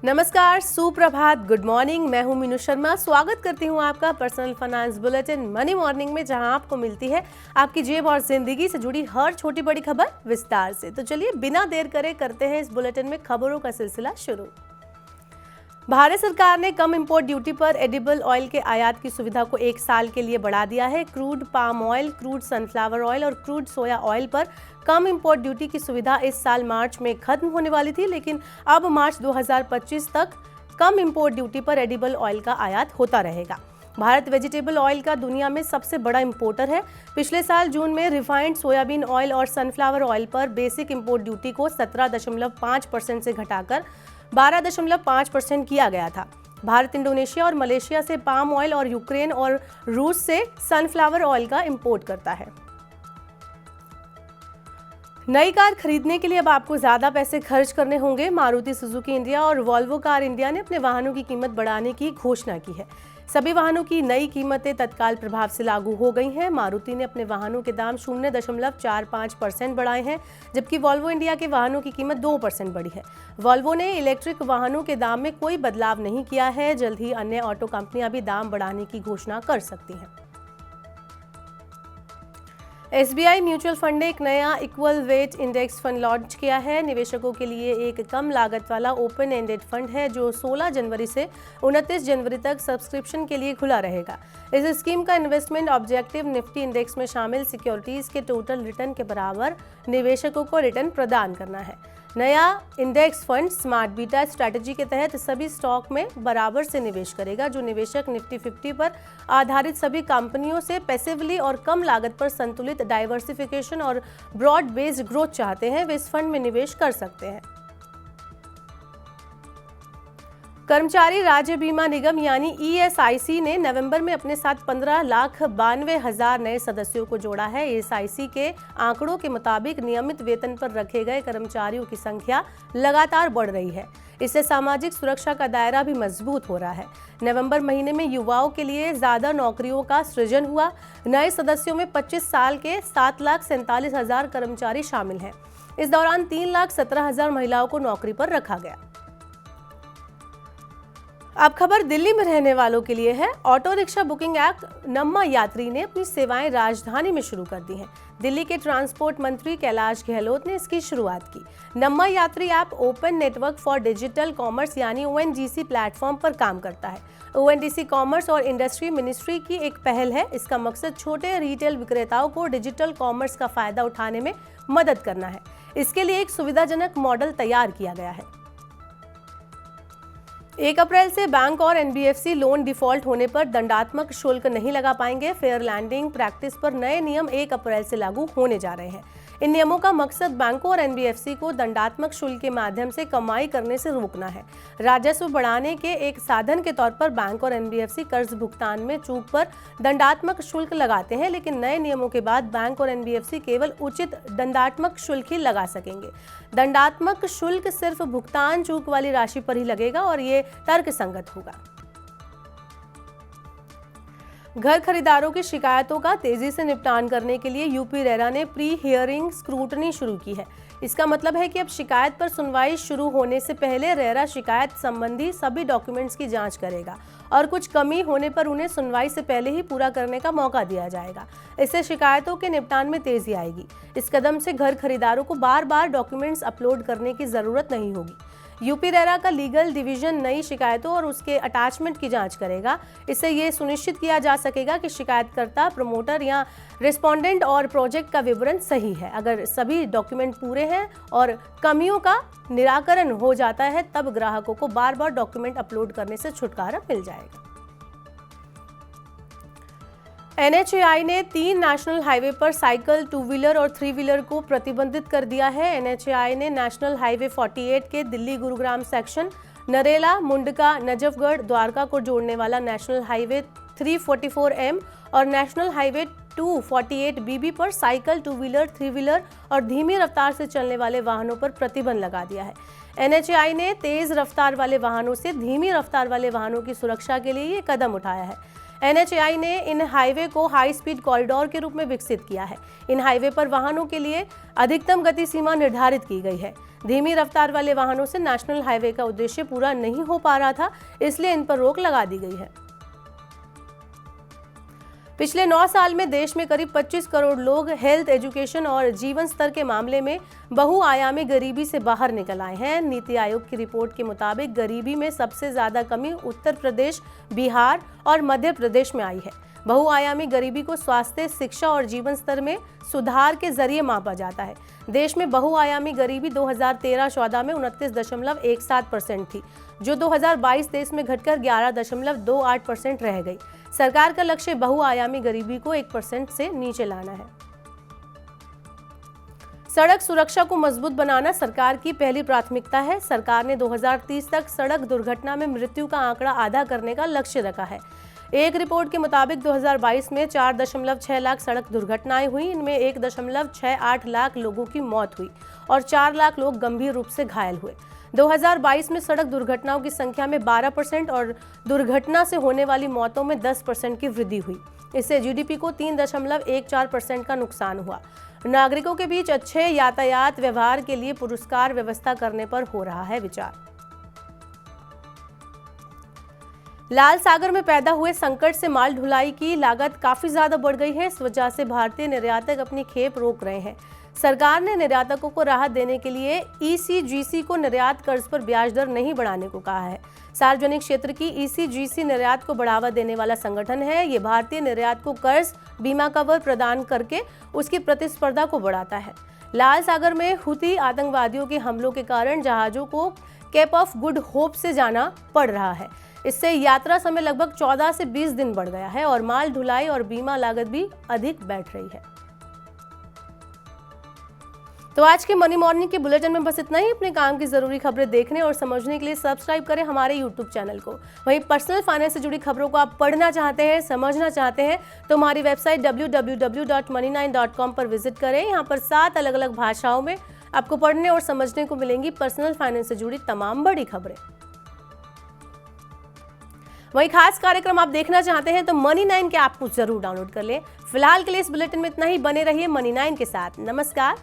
नमस्कार, सुप्रभात, good morning. मैं हूं मीनू शर्मा। स्वागत करती हूं आपका personal finance bulletin money morning में, जहां आपको मिलती है आपकी जेब और जिंदगी से जुड़ी हर छोटी बड़ी खबर विस्तार से। तो चलिए बिना देर करे करते हैं इस बुलेटिन में खबरों का सिलसिला शुरू। भारत सरकार ने कम इंपोर्ट ड्यूटी पर एडिबल ऑयल के आयात की सुविधा को 1 साल के लिए बढ़ा दिया है। Crude palm oil, crude sunflower oil और क्रूड सोया ऑयल पर कम इंपोर्ट ड्यूटी की सुविधा इस साल मार्च में खत्म होने वाली थी, लेकिन अब मार्च 2025 तक कम इंपोर्ट ड्यूटी पर एडिबल ऑयल का आयात होता रहेगा। भारत वेजिटेबल ऑयल का दुनिया में सबसे बड़ा इंपोर्टर है। पिछले साल जून में रिफाइंड सोयाबीन ऑयल और सनफ्लावर ऑयल पर बेसिक इंपोर्ट ड्यूटी को 17.5% से घटाकर 12.5% किया गया था। भारत इंडोनेशिया और मलेशिया से पाम ऑयल और यूक्रेन और रूस से सनफ्लावर ऑयल का इंपोर्ट करता है। नई कार खरीदने के लिए अब आपको ज्यादा पैसे खर्च करने होंगे। मारुति सुजुकी इंडिया और वॉल्वो कार इंडिया ने अपने वाहनों की कीमत बढ़ाने की घोषणा की है। सभी वाहनों की नई कीमतें तत्काल प्रभाव से लागू हो गई हैं। मारुति ने अपने वाहनों के दाम 0.45% बढ़ाए हैं, जबकि वॉल्वो इंडिया के वाहनों की कीमत 2% बढ़ी है। वॉल्वो ने इलेक्ट्रिक वाहनों के दाम में कोई बदलाव नहीं किया है। जल्द ही अन्य ऑटो कंपनियां भी दाम बढ़ाने की घोषणा कर सकती हैं। SBI म्यूचुअल फंड ने एक नया equal weight index fund launch किया है। निवेशकों के लिए एक कम लागत वाला ओपन एंडेड फंड है जो 16 जनवरी से 29 जनवरी तक सब्सक्रिप्शन के लिए खुला रहेगा। इस स्कीम का इन्वेस्टमेंट ऑब्जेक्टिव निफ्टी इंडेक्स में शामिल सिक्योरिटीज के टोटल रिटर्न के बराबर निवेशकों को रिटर्न प्रदान करना है। नया index fund smart beta strategy के तहत सभी स्टॉक में बराबर से निवेश करेगा। जो निवेशक निफ्टी 50 पर आधारित सभी कंपनियों से पैसिवली और कम लागत पर संतुलित डाइवर्सिफिकेशन और ब्रॉड बेस्ड ग्रोथ चाहते हैं, वे इस फंड में निवेश कर सकते हैं। कर्मचारी राज्य बीमा निगम यानी ESIC ने नवंबर में अपने साथ 15,92,000 नए सदस्यों को जोड़ा है। ESIC के आंकड़ों के मुताबिक नियमित वेतन पर रखे गए कर्मचारियों की संख्या लगातार बढ़ रही है। इससे सामाजिक सुरक्षा का दायरा भी मजबूत हो रहा है। नवंबर महीने में युवाओं के लिए ज्यादा नौकरियों का सृजन हुआ। नए सदस्यों में 25 साल के 7,47,000 कर्मचारी शामिल हैं। इस दौरान 3,17,000 महिलाओं को नौकरी पर रखा गया। अब खबर दिल्ली में रहने वालों के लिए है। ऑटो रिक्शा बुकिंग ऐप नम्मा यात्री ने अपनी सेवाएं राजधानी में शुरू कर दी हैं। दिल्ली के ट्रांसपोर्ट मंत्री कैलाश गहलोत ने इसकी शुरुआत की। नम्मा यात्री app open network for digital commerce यानी ONGC प्लेटफॉर्म पर काम करता है। ONDC कॉमर्स और इंडस्ट्री मिनिस्ट्री की एक पहल है। इसका मकसद छोटे रिटेल विक्रेताओं को डिजिटल कॉमर्स का फायदा उठाने में मदद करना है। इसके लिए एक सुविधाजनक मॉडल तैयार किया गया है। 1 अप्रैल से बैंक और NBFC लोन डिफॉल्ट होने पर दंडात्मक शुल्क नहीं लगा पाएंगे। फेयर लैंडिंग प्रैक्टिस पर नए नियम 1 अप्रैल से लागू होने जा रहे हैं। इन नियमों का मकसद बैंकों और NBFC को दंडात्मक शुल्क के माध्यम से कमाई करने से रोकना है। राजस्व बढ़ाने के एक साधन के तौर पर बैंक और NBFC कर्ज भुगतान में चूक पर दंडात्मक शुल्क लगाते हैं, लेकिन नए नियमों के बाद बैंक और NBFC केवल उचित दंडात्मक शुल्क ही लगा सकेंगे। दंडात्मक शुल्क सिर्फ भुगतान चूक वाली राशि पर ही लगेगा और ये तर्कसंगत होगा। घर खरीदारों की शिकायतों का तेजी से निपटान करने के लिए यूपी रेरा ने प्री हियरिंग स्क्रूटनी शुरू की है। इसका मतलब है कि अब शिकायत पर सुनवाई शुरू होने से पहले रेरा शिकायत संबंधी सभी डॉक्यूमेंट्स की जांच करेगा और कुछ कमी होने पर उन्हें सुनवाई से पहले ही पूरा करने का मौका दिया जाएगा। इससे शिकायतों के निपटान में तेजी आएगी। इस कदम से घर खरीदारों को बार बार डॉक्यूमेंट्स अपलोड करने की जरूरत नहीं होगी। यूपी रेरा का लीगल डिवीजन नई शिकायतों और उसके अटैचमेंट की जांच करेगा। इससे ये सुनिश्चित किया जा सकेगा कि शिकायतकर्ता, प्रमोटर या रिस्पोंडेंट और प्रोजेक्ट का विवरण सही है। अगर सभी डॉक्यूमेंट पूरे हैं और कमियों का निराकरण हो जाता है, तब ग्राहकों को बार बार डॉक्यूमेंट अपलोड करने से छुटकारा मिल जाएगा। NHAI ने 3 नेशनल हाईवे पर साइकिल, 2 व्हीलर और 3 व्हीलर को प्रतिबंधित कर दिया है। NHAI ने नेशनल हाईवे 48 के दिल्ली गुरुग्राम सेक्शन, नरेला, मुंडका, नजफगढ़, द्वारका को जोड़ने वाला नेशनल हाईवे 344M और नेशनल हाईवे 248BB पर साइकिल, 2 व्हीलर, 3 व्हीलर और धीमी रफ्तार से चलने वाले वाहनों पर प्रतिबंध लगा दिया है। NHAI ने तेज रफ्तार वाले वाहनों से धीमी रफ्तार वाले वाहनों की सुरक्षा के लिए ये कदम उठाया है। NHAI ने इन हाईवे को हाई स्पीड कॉरिडोर के रूप में विकसित किया है। इन हाईवे पर वाहनों के लिए अधिकतम गति सीमा निर्धारित की गई है। धीमी रफ्तार वाले वाहनों से नेशनल हाईवे का उद्देश्य पूरा नहीं हो पा रहा था, इसलिए इन पर रोक लगा दी गई है। पिछले 9 साल में देश में करीब 25 करोड़ लोग हेल्थ, एजुकेशन और जीवन स्तर के मामले में बहुआयामी गरीबी से बाहर निकल आए हैं। नीति आयोग की रिपोर्ट के मुताबिक गरीबी में सबसे ज्यादा कमी उत्तर प्रदेश, बिहार और मध्य प्रदेश में आई है। बहुआयामी गरीबी को स्वास्थ्य, शिक्षा और जीवन स्तर में सुधार के जरिए मापा जाता है। देश में बहुआयामी गरीबी 2013-14 में 29.17% थी, जो 2022-23 में घटकर 11.28% रह गई। सरकार का लक्ष्य बहुआयामी गरीबी को 1% से नीचे लाना है। सड़क सुरक्षा को मजबूत बनाना सरकार की पहली प्राथमिकता है। सरकार ने 2030 तक सड़क दुर्घटना में मृत्यु का आंकड़ा आधा करने का लक्ष्य रखा है। एक रिपोर्ट के मुताबिक 2022 में 4.6 लाख सड़क दुर्घटनाएं हुई। इनमें 1.68 लाख लोगों की मौत हुई और 4 लाख लोग गंभीर रूप से घायल हुए। 2022 में सड़क दुर्घटनाओं की संख्या में 12% और दुर्घटना से होने वाली मौतों में 10% की वृद्धि हुई। इससे जीडीपी को 3.14% का नुकसान हुआ। नागरिकों के बीच अच्छे यातायात व्यवहार के लिए पुरस्कार व्यवस्था करने पर हो रहा है विचार। लाल सागर में पैदा हुए संकट से माल ढुलाई की लागत काफी ज्यादा बढ़ गई है। इस वजह से भारतीय निर्यातक अपनी खेप रोक रहे हैं। सरकार ने निर्यातकों को राहत देने के लिए ईसीजीसी को निर्यात कर्ज पर ब्याज दर नहीं बढ़ाने को कहा है। सार्वजनिक क्षेत्र की ईसीजीसी निर्यात को बढ़ावा देने वाला संगठन है। ये भारतीय निर्यात को कर्ज, बीमा कवर प्रदान करके उसकी प्रतिस्पर्धा को बढ़ाता है। लाल सागर में हुती आतंकवादियों के हमलों के कारण जहाजों को केप ऑफ गुड होप से जाना पड़ रहा है। इससे यात्रा समय लगभग 14 से 20 दिन बढ़ गया है और माल ढुलाई और बीमा लागत भी अधिक बैठ रही है। तो आज के मनी मॉर्निंग के बुलेटिन में बस इतना ही। अपने काम की जरूरी खबरें देखने और समझने के लिए सब्सक्राइब करें हमारे यूट्यूब चैनल को। वहीं पर्सनल फाइनेंस से जुड़ी खबरों को आप पढ़ना चाहते हैं, समझना चाहते हैं तो हमारी वेबसाइट www.money9.com पर विजिट करें। यहाँ पर 7 अलग अलग भाषाओं में आपको पढ़ने और समझने को मिलेंगी पर्सनल फाइनेंस से जुड़ी तमाम बड़ी खबरें। वही खास कार्यक्रम आप देखना चाहते हैं तो मनी 9 के ऐप को जरूर डाउनलोड कर लें। फिलहाल के लिए इस बुलेटिन में इतना ही। बने रहिए मनी 9 के साथ। नमस्कार।